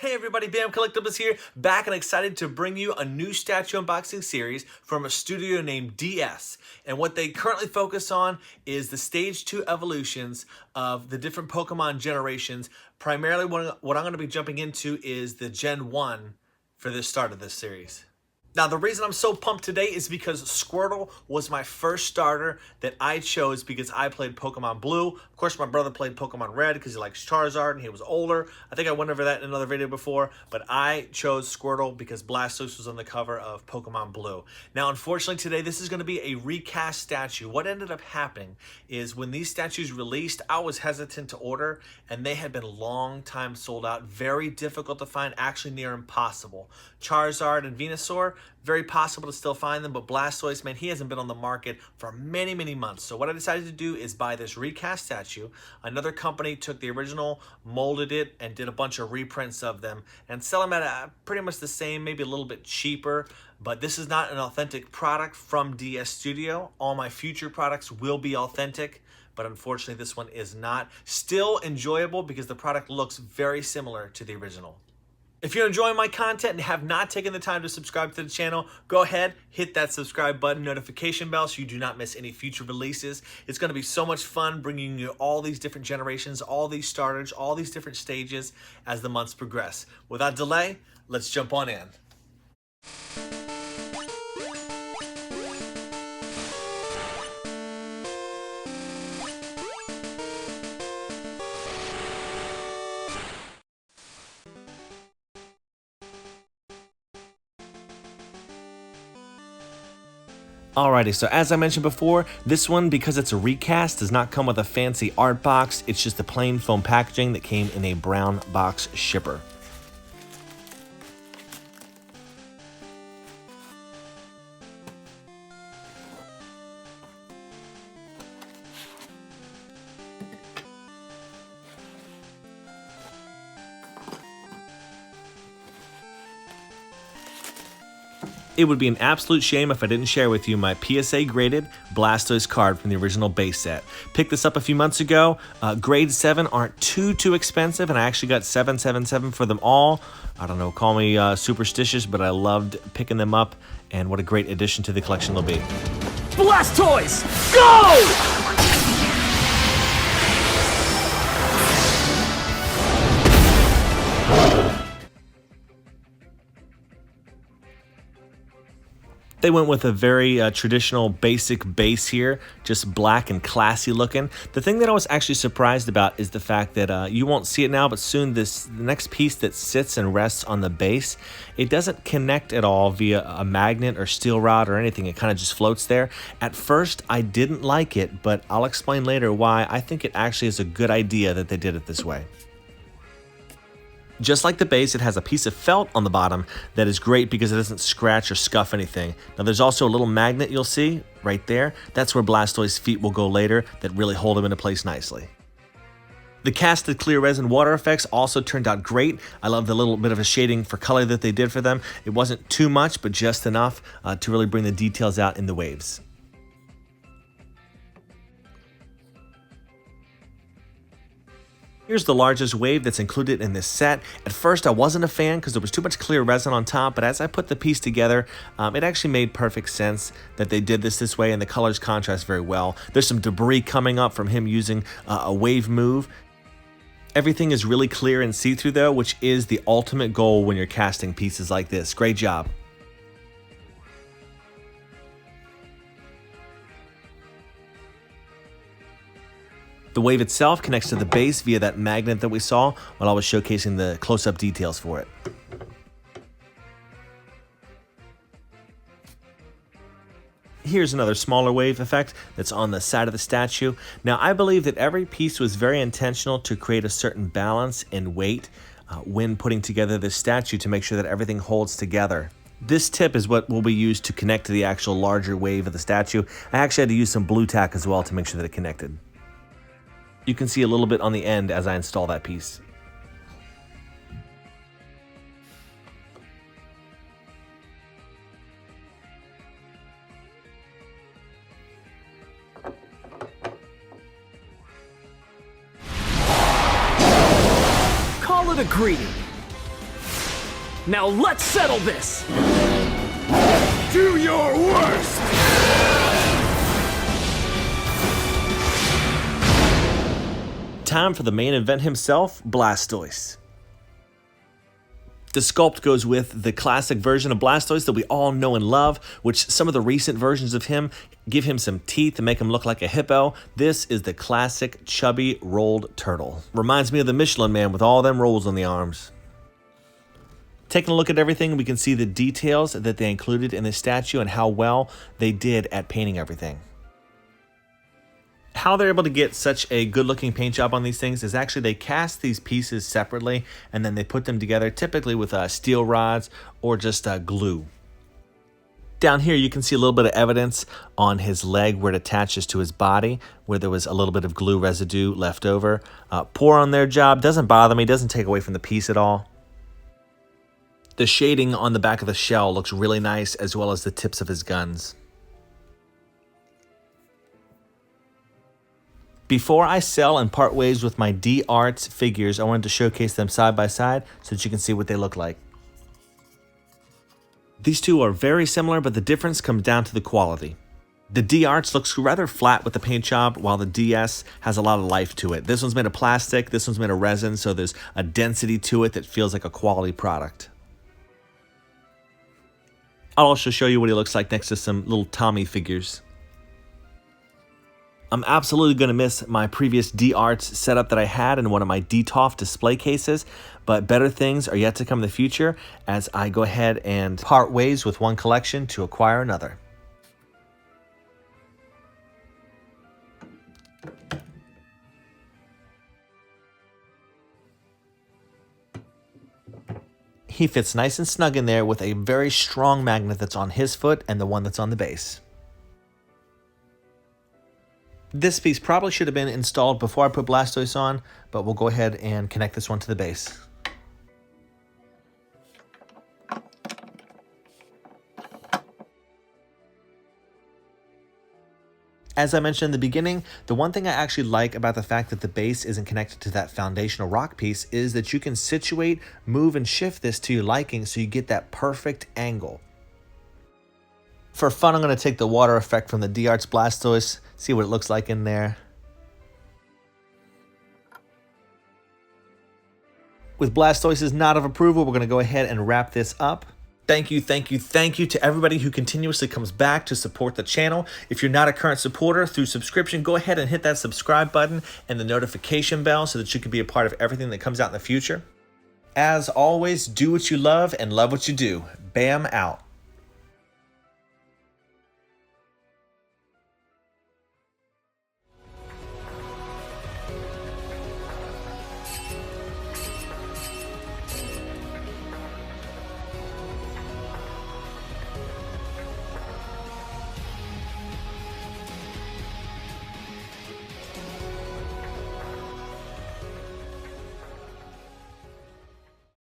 Hey everybody, Bam Collectibles here, back and excited to bring you a new statue unboxing series from a studio named DS. And what they currently focus on is the Stage 2 evolutions of the different Pokemon generations. Primarily what I'm going to be jumping into is the Gen 1 for the start of this series. Now, the reason I'm so pumped today is because Squirtle was my first starter that I chose because I played Pokemon Blue. Of course, my brother played Pokemon Red because he likes Charizard and he was older. I think I went over that in another video before, but I chose Squirtle because Blastoise was on the cover of Pokemon Blue. Now, unfortunately, today this is going to be a recast statue. What ended up happening is when these statues released, I was hesitant to order, and they had been long time sold out, very difficult to find, actually near impossible. Charizard and Venusaur, very possible to still find them, but Blastoise, man, he hasn't been on the market for many, many months. So what I decided to do is buy this recast statue. Another company took the original, molded it, and did a bunch of reprints of them, and sell them at pretty much the same, maybe a little bit cheaper. But this is not an authentic product from DS Studio. All my future products will be authentic, but unfortunately this one is not. Still enjoyable because the product looks very similar to the original. If you're enjoying my content and have not taken the time to subscribe to the channel, go ahead, hit that subscribe button, notification bell, so you do not miss any future releases. It's going to be so much fun bringing you all these different generations, all these starters, all these different stages as the months progress. Without delay, let's jump on in. Alrighty, so as I mentioned before, this one, because it's a recast, does not come with a fancy art box. It's just the plain foam packaging that came in a brown box shipper. It would be an absolute shame if I didn't share with you my PSA graded Blastoise card from the original base set. Picked this up a few months ago. Grade 7 aren't too expensive, and I actually got 777 for them all. I don't know, call me superstitious, but I loved picking them up, and what a great addition to the collection they'll be. Blastoise, go! They went with a very traditional basic base here, just black and classy looking. The thing that I was actually surprised about is the fact that you won't see it now, but soon the next piece that sits and rests on the base, it doesn't connect at all via a magnet or steel rod or anything. It kind of just floats there. At first, I didn't like it, but I'll explain later why I think it actually is a good idea that they did it this way. Just like the base, it has a piece of felt on the bottom that is great because it doesn't scratch or scuff anything. Now there's also a little magnet you'll see right there. That's where Blastoise's feet will go later that really hold him into place nicely. The casted clear resin water effects also turned out great. I love the little bit of a shading for color that they did for them. It wasn't too much, but just enough to really bring the details out in the waves. Here's the largest wave that's included in this set. At first, I wasn't a fan because there was too much clear resin on top, but as I put the piece together, it actually made perfect sense that they did this way, and the colors contrast very well. There's some debris coming up from him using a wave move. Everything is really clear and see-through though, which is the ultimate goal when you're casting pieces like this. Great job. The wave itself connects to the base via that magnet that we saw while I was showcasing the close-up details for it. Here's another smaller wave effect that's on the side of the statue. Now, I believe that every piece was very intentional to create a certain balance and weight when putting together this statue to make sure that everything holds together. This tip is what will be used to connect to the actual larger wave of the statue. I actually had to use some blue tack as well to make sure that it connected. You can see a little bit on the end as I install that piece. Call it a greeting. Now let's settle this! Do your worst! Time for the main event himself, Blastoise. The sculpt goes with the classic version of Blastoise that we all know and love, which some of the recent versions of him give him some teeth and make him look like a hippo. This is the classic chubby rolled turtle. Reminds me of the Michelin Man with all them rolls on the arms. Taking a look at everything, we can see the details that they included in the statue and how well they did at painting everything. How they're able to get such a good looking paint job on these things is actually they cast these pieces separately and then they put them together typically with steel rods or just glue. Down here you can see a little bit of evidence on his leg where it attaches to his body where there was a little bit of glue residue left over. Poor on their job, doesn't bother me, doesn't take away from the piece at all. The shading on the back of the shell looks really nice as well as the tips of his guns. Before I sell and part ways with my D-Arts figures, I wanted to showcase them side by side so that you can see what they look like. These two are very similar, but the difference comes down to the quality. The D-Arts looks rather flat with the paint job, while the DS has a lot of life to it. This one's made of plastic, this one's made of resin, so there's a density to it that feels like a quality product. I'll also show you what he looks like next to some little Tommy figures. I'm absolutely going to miss my previous D-Arts setup that I had in one of my DTOF display cases, but better things are yet to come in the future as I go ahead and part ways with one collection to acquire another. He fits nice and snug in there with a very strong magnet that's on his foot and the one that's on the base. This piece probably should have been installed before I put Blastoise on, but we'll go ahead and connect this one to the base. As I mentioned in the beginning, the one thing I actually like about the fact that the base isn't connected to that foundational rock piece is that you can situate, move, and shift this to your liking so you get that perfect angle. For fun, I'm going to take the water effect from the D-Arts Blastoise, see what it looks like in there. With Blastoise's nod of approval, we're going to go ahead and wrap this up. Thank you to everybody who continuously comes back to support the channel. If you're not a current supporter through subscription, go ahead and hit that subscribe button and the notification bell so that you can be a part of everything that comes out in the future. As always, do what you love and love what you do. Bam out.